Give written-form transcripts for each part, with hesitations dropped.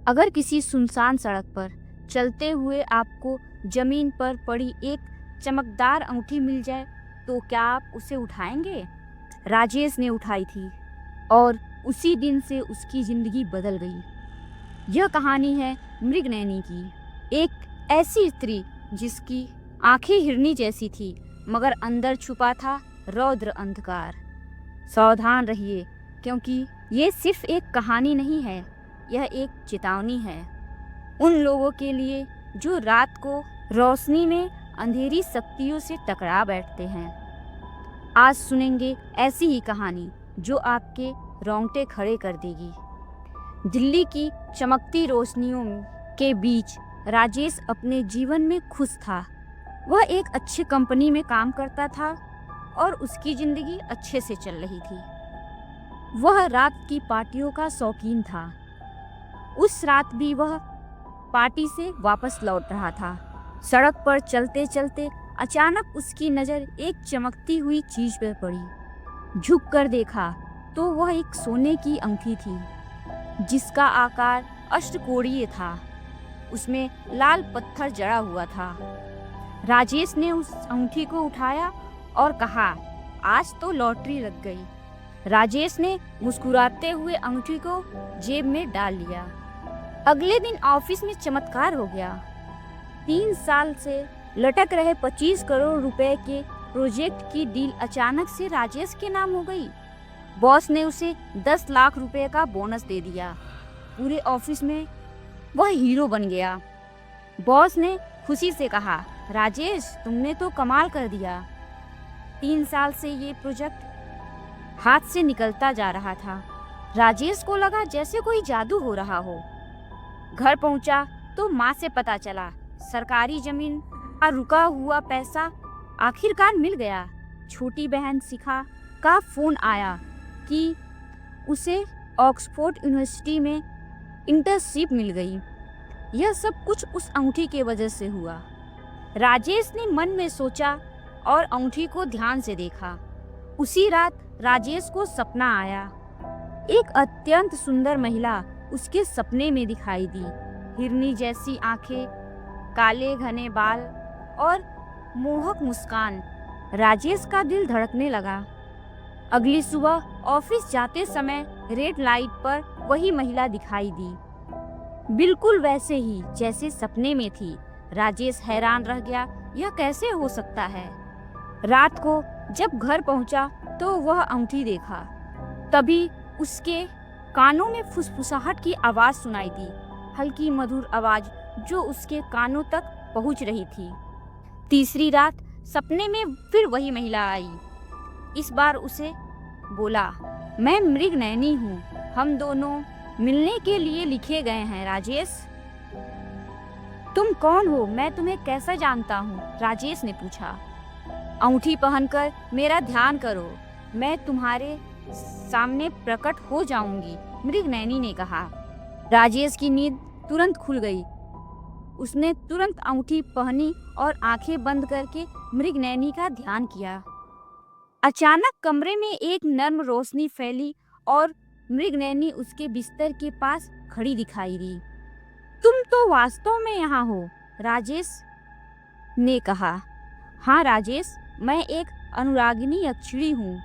अगर किसी सुनसान सड़क पर चलते हुए आपको जमीन पर पड़ी एक चमकदार अंगूठी मिल जाए तो क्या आप उसे उठाएंगे? राजेश ने उठाई थी और उसी दिन से उसकी जिंदगी बदल गई। यह कहानी है मृगनयनी की, एक ऐसी स्त्री जिसकी आंखें हिरनी जैसी थी मगर अंदर छुपा था रौद्र अंधकार। सावधान रहिए, क्योंकि ये सिर्फ एक कहानी नहीं है, यह एक चेतावनी है उन लोगों के लिए जो रात को रोशनी में अंधेरी शक्तियों से टकरा बैठते हैं। आज सुनेंगे ऐसी ही कहानी जो आपके रोंगटे खड़े कर देगी। दिल्ली की चमकती रोशनियों के बीच राजेश अपने जीवन में खुश था। वह एक अच्छी कंपनी में काम करता था और उसकी जिंदगी अच्छे से चल रही थी। वह रात की पार्टियों का शौकीन था। उस रात भी वह पार्टी से वापस लौट रहा था। सड़क पर चलते चलते अचानक उसकी नज़र एक चमकती हुई चीज पर पड़ी। झुक कर देखा तो वह एक सोने की अंगूठी थी जिसका आकार अष्टकोणीय था। उसमें लाल पत्थर जड़ा हुआ था। राजेश ने उस अंगूठी को उठाया और कहा, आज तो लॉटरी लग गई। राजेश ने मुस्कुराते हुए अंगूठी को जेब में डाल लिया। अगले दिन ऑफिस में चमत्कार हो गया। 3 साल से लटक रहे 25 करोड़ रुपए के प्रोजेक्ट की डील अचानक से राजेश के नाम हो गई। बॉस ने उसे 10 लाख रुपए का बोनस दे दिया। पूरे ऑफिस में वह हीरो बन गया। बॉस ने खुशी से कहा, राजेश तुमने तो कमाल कर दिया। 3 साल से ये प्रोजेक्ट हाथ से निकलता जा रहा था। राजेश को लगा जैसे कोई जादू हो रहा हो। घर पहुंचा तो माँ से पता चला सरकारी जमीन का रुका हुआ पैसा आखिरकार मिल गया। छोटी बहन शिखा का फोन आया कि उसे ऑक्सफोर्ड यूनिवर्सिटी में इंटर्नशिप मिल गई। यह सब कुछ उस अंगूठी के वजह से हुआ। राजेश ने मन में सोचा और अंगूठी को ध्यान से देखा। उसी रात राजेश को सपना आया। एक अत्यंत सुंदर महिला उसके सपने में दिखाई दी। हिरनी जैसी आंखें, काले घने बाल और मोहक मुस्कान। राजेश का दिल धड़कने लगा। अगली सुबह ऑफिस जाते समय रेड लाइट पर वही महिला दिखाई दी, बिल्कुल वैसे ही जैसे सपने में थी। राजेश हैरान रह गया, यह कैसे हो सकता है। रात को जब घर पहुंचा तो वह अंगूठी देखा। तभी उसके कानों में फुसफुसाहट की आवाज सुनाई दी, हल्की मधुर आवाज जो उसके कानों तक पहुंच रही थी। तीसरी रात सपने में फिर वही महिला आई। इस बार उसे बोला, मैं मृगनयनी हूँ, हम दोनों मिलने के लिए लिखे गए हैं। राजेश तुम कौन हो, मैं तुम्हें कैसे जानता हूँ? राजेश ने पूछा। अंगूठी पहनकर मेरा ध्यान करो, मैं तुम्हारे सामने प्रकट हो जाऊंगी, मृगनयनी ने कहा। राजेश की नींद तुरंत खुल गई। उसने तुरंत अंगूठी पहनी और आंखें बंद करके मृगनयनी का ध्यान किया। अचानक कमरे में एक नर्म रोशनी फैली और मृगनयनी उसके बिस्तर के पास खड़ी दिखाई दी। तुम तो वास्तव में यहाँ हो, राजेश ने कहा। हाँ राजेश, मैं एक अनुरागिनी यक्षिणी हूँ।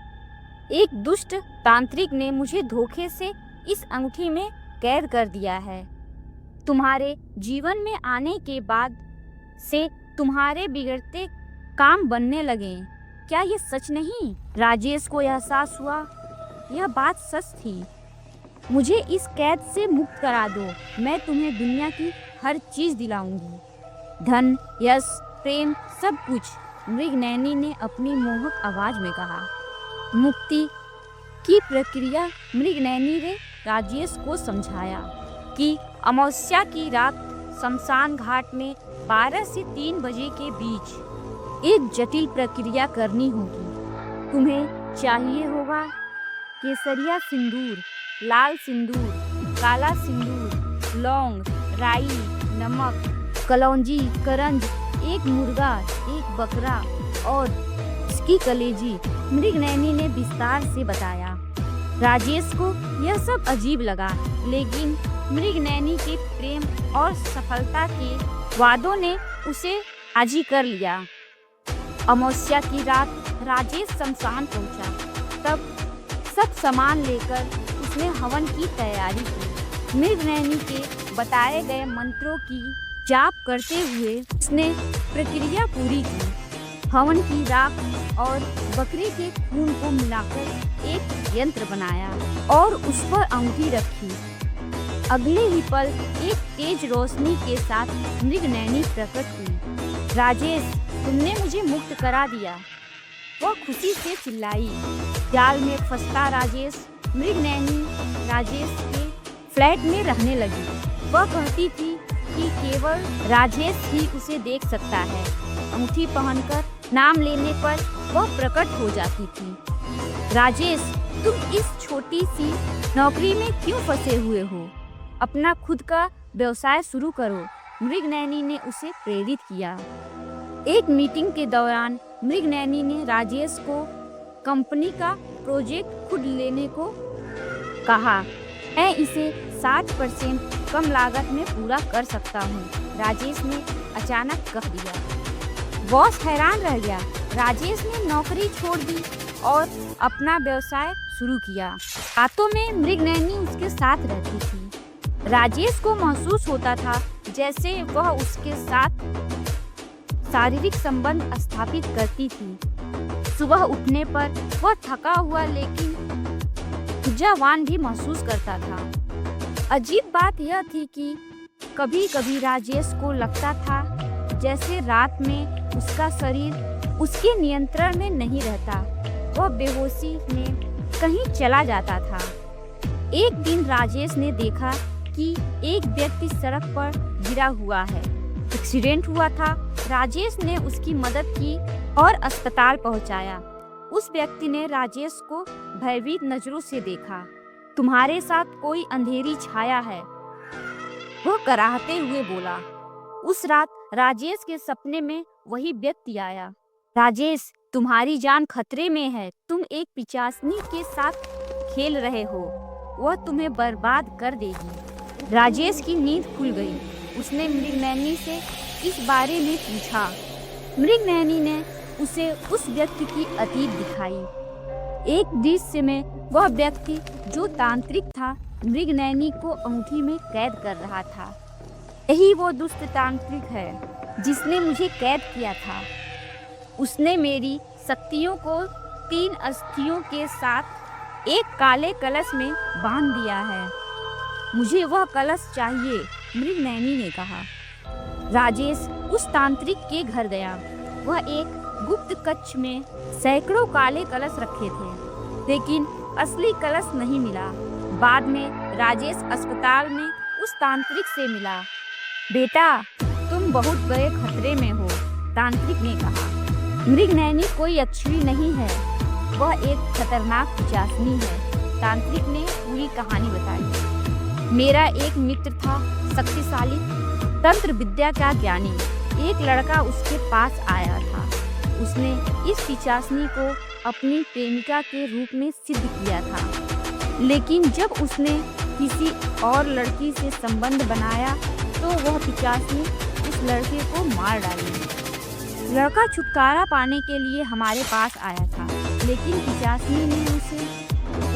एक दुष्ट तांत्रिक ने मुझे धोखे से इस अंगूठी में कैद कर दिया है। तुम्हारे जीवन में आने के बाद से तुम्हारे बिगड़ते काम बनने लगे। क्या ये सच नहीं? राजेश को एहसास हुआ यह बात सच थी। मुझे इस कैद से मुक्त करा दो, मैं तुम्हें दुनिया की हर चीज दिलाऊंगी, धन, यश, प्रेम, सब कुछ, मृगनयनी ने अपनी मोहक आवाज में कहा। मुक्ति की प्रक्रिया मृगनयनी ने राजेश को समझाया कि अमावस्या की रात शमशान घाट में 12 से 3 बजे के बीच एक जटिल प्रक्रिया करनी होगी। तुम्हें चाहिए होगा केसरिया सिंदूर, लाल सिंदूर, काला सिंदूर, लौंग, राई, नमक, कलौंजी, करंज, एक मुर्गा, एक बकरा और इसकी कलेजी, मृगनयनी ने विस्तार से बताया। राजेश को यह सब अजीब लगा, लेकिन मृगनयनी के प्रेम और सफलता के वादों ने उसे राजी कर लिया। अमावस्या की रात राजेश शमशान पहुंचा। तब सब सामान लेकर उसने हवन की तैयारी की। मृगनयनी के बताए गए मंत्रों की जाप करते हुए उसने प्रक्रिया पूरी की। हवन की राख और बकरे के खून को मिलाकर एक यंत्र बनाया और उस पर अंगूठी रखी। अगले ही पल एक तेज रोशनी के साथ मृगनयनी प्रकट हुई। राजेश, तुमने मुझे मुक्त करा दिया, वह खुशी से चिल्लाई। जाल में फंसता राजेश, मृगनयनी राजेश के फ्लैट में रहने लगी। वह कहती थी कि केवल राजेश ही उसे देख सकता है। अंगूठी पहनकर नाम लेने पर वह प्रकट हो जाती थी। राजेश, तुम इस छोटी सी नौकरी में क्यों फंसे हुए हो? अपना खुद का व्यवसाय शुरू करो, मृगनयनी ने उसे प्रेरित किया। एक मीटिंग के दौरान मृगनयनी ने राजेश को कंपनी का प्रोजेक्ट खुद लेने को कहा। मैं इसे 60% कम लागत में पूरा कर सकता हूँ, राजेश ने अचानक कह दिया। बॉस हैरान रह गया। राजेश ने नौकरी छोड़ दी और अपना व्यवसाय शुरू किया। रातों में मृगनयनी उसके साथ रहती थी। राजेश को महसूस होता था जैसे वह उसके साथ शारीरिक संबंध स्थापित करती थी। सुबह उठने पर वह थका हुआ लेकिन ऊर्जावान भी महसूस करता था। अजीब बात यह थी कि कभी कभी राजेश को लगता था जैसे रात में उसका शरीर उसके नियंत्रण में नहीं रहता। वह बेहोशी में कहीं चला जाता था। एक दिन राजेश ने देखा कि एक व्यक्ति सड़क पर गिरा हुआ है। एक्सीडेंट हुआ था। राजेश ने उसकी मदद की और अस्पताल पहुंचाया। उस व्यक्ति ने राजेश को भयभीत नजरों से देखा। तुम्हारे साथ कोई अंधेरी छाया है, वह कराहते हुए बोला। उस रात राजेश के सपने में वही व्यक्ति आया। राजेश, तुम्हारी जान खतरे में है। तुम एक पिशाचनी के साथ खेल रहे हो, वह तुम्हें बर्बाद कर देगी। राजेश की नींद खुल गई। उसने मृगनयनी से इस बारे में पूछा। मृगनयनी ने उसे उस व्यक्ति की अतीत दिखाई। एक दृश्य में वह व्यक्ति जो तांत्रिक था मृगनयनी को अंगूठी में कैद कर रहा था। यही वो दुष्ट तांत्रिक है जिसने मुझे कैद किया था। उसने मेरी शक्तियों को 3 अस्थियों के साथ एक काले कलश में बांध दिया है। मुझे वह कलश चाहिए, मृगनयनी ने कहा। राजेश उस तांत्रिक के घर गया। वह एक गुप्त कक्ष में सैकड़ों काले कलश रखे थे, लेकिन असली कलश नहीं मिला। बाद में राजेश अस्पताल में उस तांत्रिक से मिला। बेटा, तुम बहुत बड़े खतरे में हो, तांत्रिक ने कहा। मृगनयनी कोई अक्षरी नहीं है, वह एक खतरनाक पिशाचनी है। तांत्रिक ने पूरी कहानी बताई। मेरा एक मित्र था, शक्तिशाली तंत्र विद्या का ज्ञानी। एक लड़का उसके पास आया था। उसने इस पिशाचनी को अपनी प्रेमिका के रूप में सिद्ध किया था, लेकिन जब उसने किसी और लड़की से संबंध बनाया तो वह पिशाचनी उस लड़के को मार डाली। लड़का छुटकारा पाने के लिए हमारे पास आया था, लेकिन पिशाचनी ने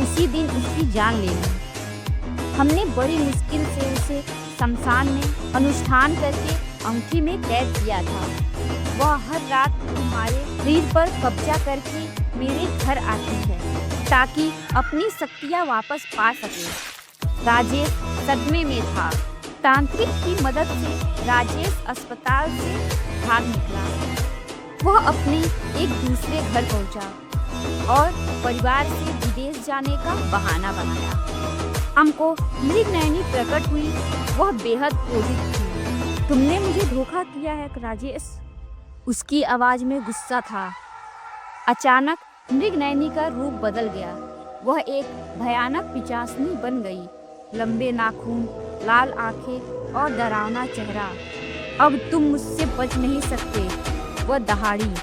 उसी दिन उसकी जान ले ली। हमने बड़ी मुश्किल से उसे शमशान में अनुष्ठान करके अंगूठी में कैद किया था। वह हर रात तुम्हारे शरीर पर कब्जा करके मेरे घर आती है ताकि अपनी शक्तियाँ वापस पा सके। राजेश सदमे में था। तांत्रिक की मदद से राजेश अस्पताल से भाग निकला। वह अपने एक दूसरे घर पहुंचा और परिवार से विदेश जाने का बहाना बनाया। हमको मृगनयनी प्रकट हुई। वह बेहद क्रोधित थी। तुमने मुझे धोखा किया है राजेश, उसकी आवाज में गुस्सा था। अचानक मृगनयनी का रूप बदल गया। वह एक भयानक पिशाचनी बन गई। लंबे नाखून, लाल आंखें और डरावना चेहरा। अब तुम मुझसे बच नहीं सकते, वह दहाड़ी।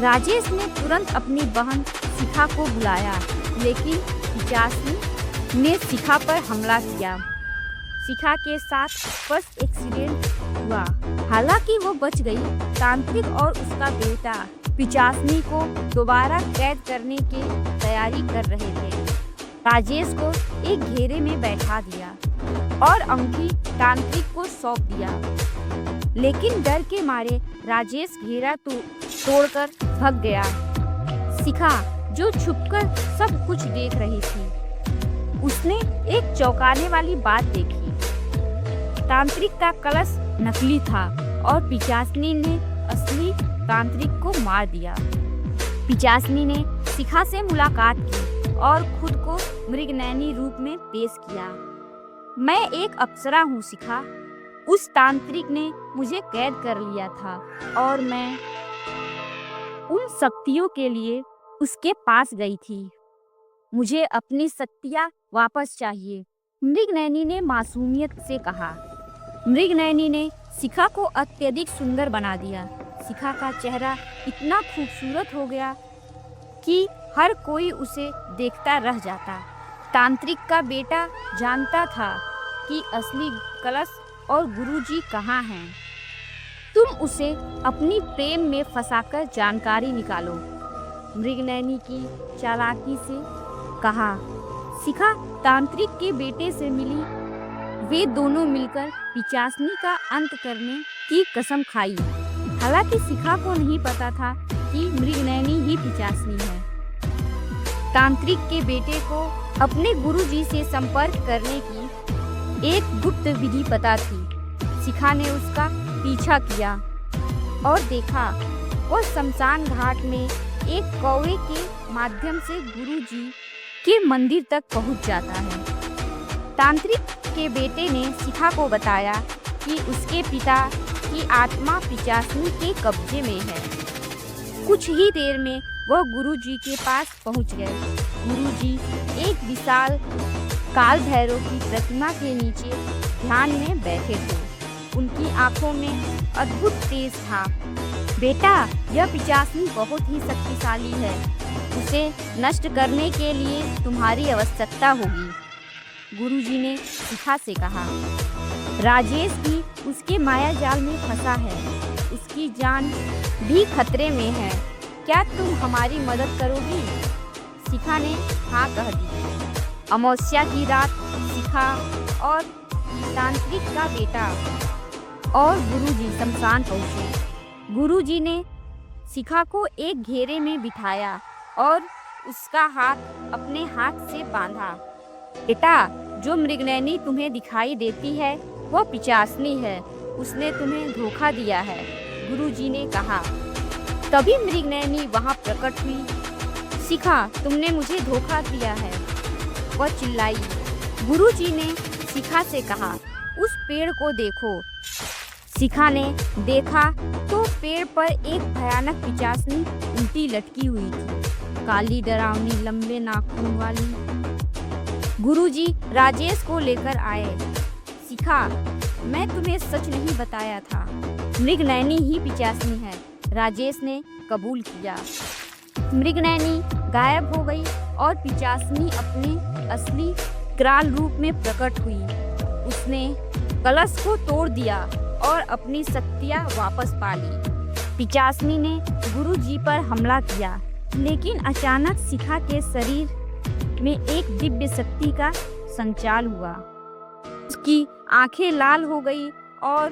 राजेश ने तुरंत अपनी बहन शिखा को बुलाया, लेकिन पिशाचनी ने शिखा पर हमला किया। शिखा के साथ फर्स्ट एक्सीडेंट हुआ। हालांकि वो बच गई। तांत्रिक और उसका बेटा पिचासनी को दोबारा कैद करने की तैयारी कर रहे थे। राजेश को एक घेरे में बैठा दिया और अंगूठी तांत्रिक को सौंप दिया, लेकिन डर के मारे राजेश घेरा तोड़कर भाग गया। शिखा, जो छुपकर सब कुछ देख रही थी, उसने एक चौंकाने वाली बात देखी। तांत्रिक का कलश नकली था और पिचासनी ने असली तांत्रिक को मार दिया। पिचासनी ने शिखा से मुलाकात की और खुद को मृगनयनी रूप में पेश किया। मैं एक अप्सरा हूँ शिखा। उस तांत्रिक ने मुझे कैद कर लिया था और मैं उन शक्तियों के लिए उसके पास गई थी। मुझे अपनी शक्तियाँ वापस चाहिए, मृगनयनी ने मासूमियत से कहा। मृगनयनी ने शिखा को अत्यधिक सुंदर बना दिया। शिखा का चेहरा इतना खूबसूरत हो गया कि हर कोई उसे देखता रह जाता। तांत्रिक का बेटा जानता था कि असली कलश और गुरुजी कहाँ हैं। तुम उसे अपनी प्रेम में फंसाकर जानकारी निकालो, मृगनयनी की चालाकी से कहा। शिखा तांत्रिक के बेटे से मिली। वे दोनों मिलकर पिचासनी का अंत करने की कसम खाई। हालांकि शिखा को नहीं पता था कि मृगनयनी ही पिचासनी है। तांत्रिक के बेटे को अपने गुरुजी से संपर्क करने की एक गुप्त विधि पता थी। शिखा ने उसका पीछा किया और देखा वह शमशान घाट में एक कौवे के माध्यम से गुरुजी के मंदिर तक पहुंच जाता है। तांत्रिक के बेटे ने शिखा को बताया कि उसके पिता की आत्मा पिचासनी के कब्जे में है। कुछ ही देर में वह गुरुजी के पास पहुंच गए। गुरुजी एक विशाल काल भैरव की प्रतिमा के नीचे ध्यान में बैठे थे। उनकी आंखों में अद्भुत तेज था। बेटा, यह पिचासनी बहुत ही शक्तिशाली है। उसे नष्ट करने के लिए तुम्हारी आवश्यकता होगी, गुरुजी ने शिखा से कहा। राजेश भी उसके माया जाल में फंसा है। उसकी जान भी खतरे में है। क्या तुम हमारी मदद करोगी? शिखा ने हाँ कह दी। अमावस्या की रात शिखा और तांत्रिक का बेटा और गुरुजी शमशान पहुंचे। गुरुजी ने शिखा को एक घेरे में बिठाया और उसका हाथ अपने हाथ से बांधा। बेटा, जो मृगनयनी तुम्हें दिखाई देती है वह पिचासनी है। उसने तुम्हें धोखा दिया है, गुरुजी ने कहा। तभी मृगनयनी वहां प्रकट हुई। शिखा, तुमने मुझे धोखा दिया है, वह चिल्लाई। गुरुजी ने शिखा से कहा, उस पेड़ को देखो। शिखा ने देखा तो पेड़ पर एक भयानक पिचासनी उल्टी लटकी हुई थी, काली डरावनी लंबे नाखून वाली। गुरुजी राजेश को लेकर आए। शिखा, मैं तुम्हें सच नहीं बताया था, मृगनयनी ही पिचासनी है, राजेश ने कबूल किया। मृगनयनी गायब हो गई और पिचासनी अपने असली कराल रूप में प्रकट हुई। उसने कलश को तोड़ दिया और अपनी शक्तियाँ वापस पा ली। पिचासनी ने गुरुजी पर हमला किया, लेकिन अचानक शिखा के शरीर में एक दिव्य शक्ति का संचार हुआ। उसकी आंखें लाल हो गई और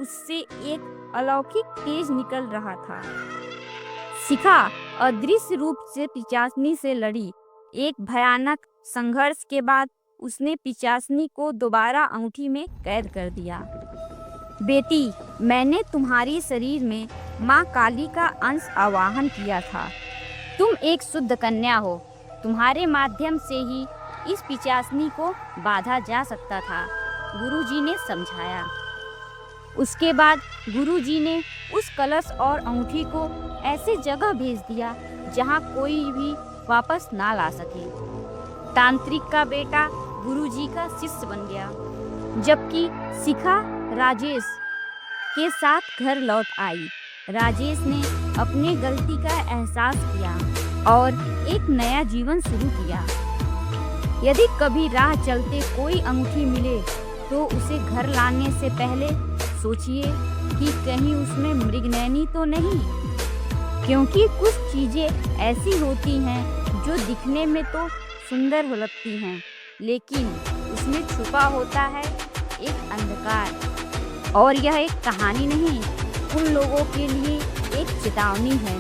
उससे एक अलौकिक तेज निकल रहा था। शिखा अदृश्य रूप से पिचासनी से लड़ी। एक भयानक संघर्ष के बाद उसने पिचासनी को दोबारा अंगूठी में कैद कर दिया। बेटी, मैंने तुम्हारी शरीर में माँ काली का अंश आवाहन किया था। तुम एक शुद्ध कन्या हो। तुम्हारे माध्यम से ही इस पिचासनी को बांधा जा सकता था, गुरुजी ने समझाया। उसके बाद गुरुजी ने उस कलश और अंगूठी को ऐसी जगह भेज दिया जहां कोई भी वापस ना ला सके। तांत्रिक का बेटा गुरुजी का शिष्य बन गया, जबकि शिखा राजेश के साथ घर लौट आई। राजेश ने अपने गलती का एहसास किया और एक नया जीवन शुरू किया। यदि कभी राह चलते कोई अंगूठी मिले तो उसे घर लाने से पहले सोचिए कि कहीं उसमें मृगनैनी तो नहीं, क्योंकि कुछ चीज़ें ऐसी होती हैं जो दिखने में तो सुंदर हो लगती हैं, लेकिन उसमें छुपा होता है एक अंधकार। और यह एक कहानी नहीं, उन लोगों के लिए एक चेतावनी है